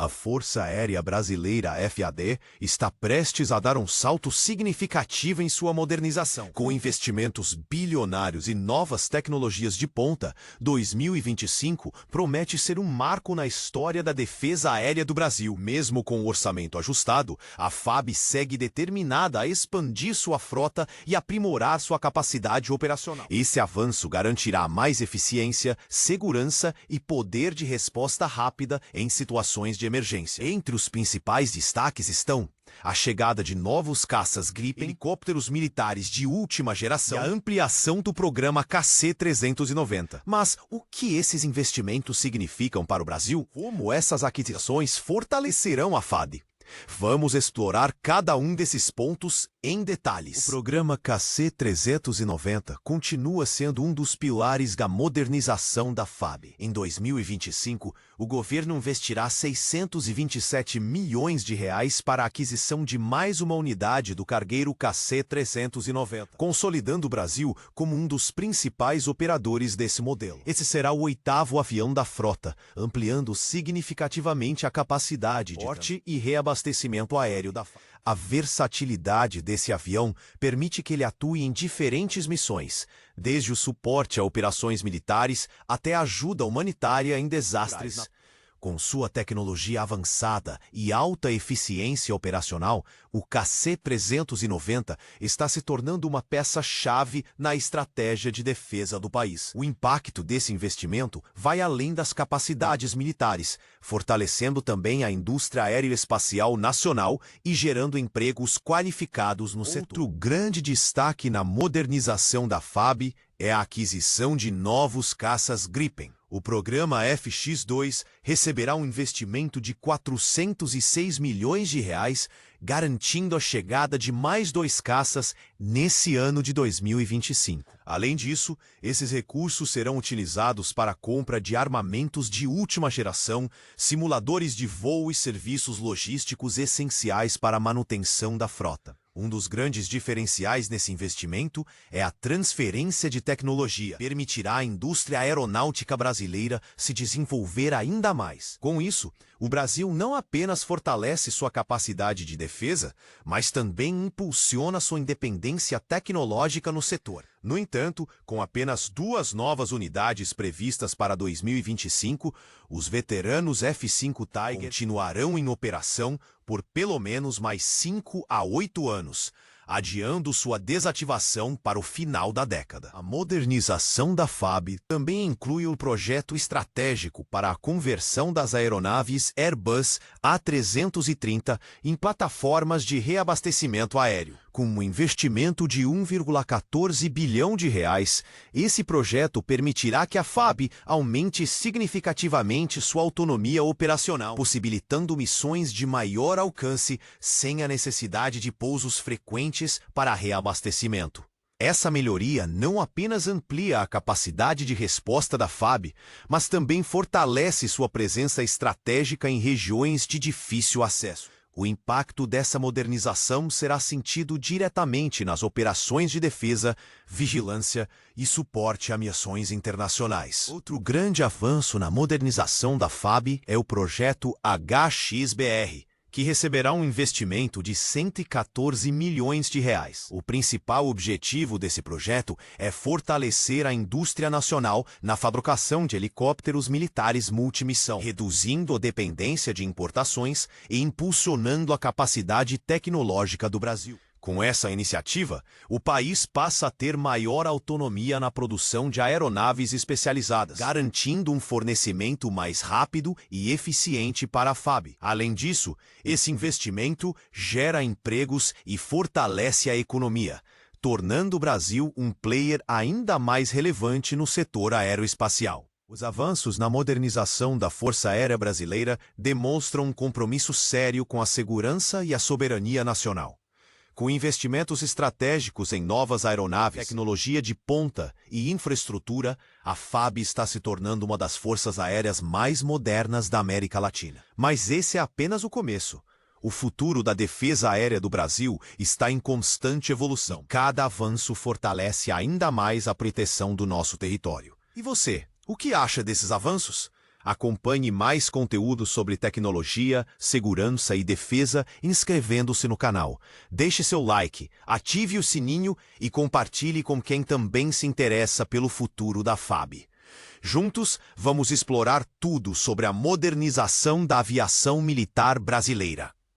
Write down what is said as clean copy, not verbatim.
A Força Aérea Brasileira, FAD, está prestes a dar um salto significativo em sua modernização. Com investimentos bilionários e novas tecnologias de ponta, 2025 promete ser um marco na história da defesa aérea do Brasil. Mesmo com o orçamento ajustado, a FAB segue determinada a expandir sua frota e aprimorar sua capacidade operacional. Esse avanço garantirá mais eficiência, segurança e poder de resposta rápida em situações de emergência. Entre os principais destaques estão a chegada de novos caças Gripen, helicópteros militares de última geração e a ampliação do programa KC-390. Mas o que esses investimentos significam para o Brasil? Como essas aquisições fortalecerão a FAD? Vamos explorar cada um desses pontos em detalhes. O programa KC-390 continua sendo um dos pilares da modernização da FAB. Em 2025, o governo investirá 627 milhões de reais para a aquisição de mais uma unidade do cargueiro KC-390, consolidando o Brasil como um dos principais operadores desse modelo. Esse será o 8º avião da frota, ampliando significativamente a capacidade de porte e reabastecimento aéreo da FAB. A versatilidade desse avião permite que ele atue em diferentes missões, desde o suporte a operações militares até a ajuda humanitária em desastres. Com sua tecnologia avançada e alta eficiência operacional, o KC-390 está se tornando uma peça-chave na estratégia de defesa do país. O impacto desse investimento vai além das capacidades militares, fortalecendo também a indústria aeroespacial nacional e gerando empregos qualificados no setor. Outro grande destaque na modernização da FAB é a aquisição de novos caças Gripen. O programa FX2 receberá um investimento de 406 milhões de reais, garantindo a chegada de mais 2 caças nesse ano de 2025. Além disso, esses recursos serão utilizados para a compra de armamentos de última geração, simuladores de voo e serviços logísticos essenciais para a manutenção da frota. Um dos grandes diferenciais nesse investimento é a transferência de tecnologia. Permitirá à indústria aeronáutica brasileira se desenvolver ainda mais. Com isso, o Brasil não apenas fortalece sua capacidade de defesa, mas também impulsiona sua independência tecnológica no setor. No entanto, com apenas 2 novas unidades previstas para 2025, os veteranos F-5 Tiger continuarão em operação por pelo menos mais 5 a 8 anos, adiando sua desativação para o final da década. A modernização da FAB também inclui o projeto estratégico para a conversão das aeronaves Airbus A330 em plataformas de reabastecimento aéreo. Com um investimento de 1,14 bilhão de reais, esse projeto permitirá que a FAB aumente significativamente sua autonomia operacional, possibilitando missões de maior alcance sem a necessidade de pousos frequentes para reabastecimento. Essa melhoria não apenas amplia a capacidade de resposta da FAB, mas também fortalece sua presença estratégica em regiões de difícil acesso. O impacto dessa modernização será sentido diretamente nas operações de defesa, vigilância e suporte a missões internacionais. Outro grande avanço na modernização da FAB é o projeto HXBR, que receberá um investimento de 114 milhões de reais. O principal objetivo desse projeto é fortalecer a indústria nacional na fabricação de helicópteros militares multimissão, reduzindo a dependência de importações e impulsionando a capacidade tecnológica do Brasil. Com essa iniciativa, o país passa a ter maior autonomia na produção de aeronaves especializadas, garantindo um fornecimento mais rápido e eficiente para a FAB. Além disso, esse investimento gera empregos e fortalece a economia, tornando o Brasil um player ainda mais relevante no setor aeroespacial. Os avanços na modernização da Força Aérea Brasileira demonstram um compromisso sério com a segurança e a soberania nacional. Com investimentos estratégicos em novas aeronaves, tecnologia de ponta e infraestrutura, a FAB está se tornando uma das forças aéreas mais modernas da América Latina. Mas esse é apenas o começo. O futuro da defesa aérea do Brasil está em constante evolução. Cada avanço fortalece ainda mais a proteção do nosso território. E você, o que acha desses avanços? Acompanhe mais conteúdo sobre tecnologia, segurança e defesa inscrevendo-se no canal. Deixe seu like, ative o sininho e compartilhe com quem também se interessa pelo futuro da FAB. Juntos, vamos explorar tudo sobre a modernização da aviação militar brasileira.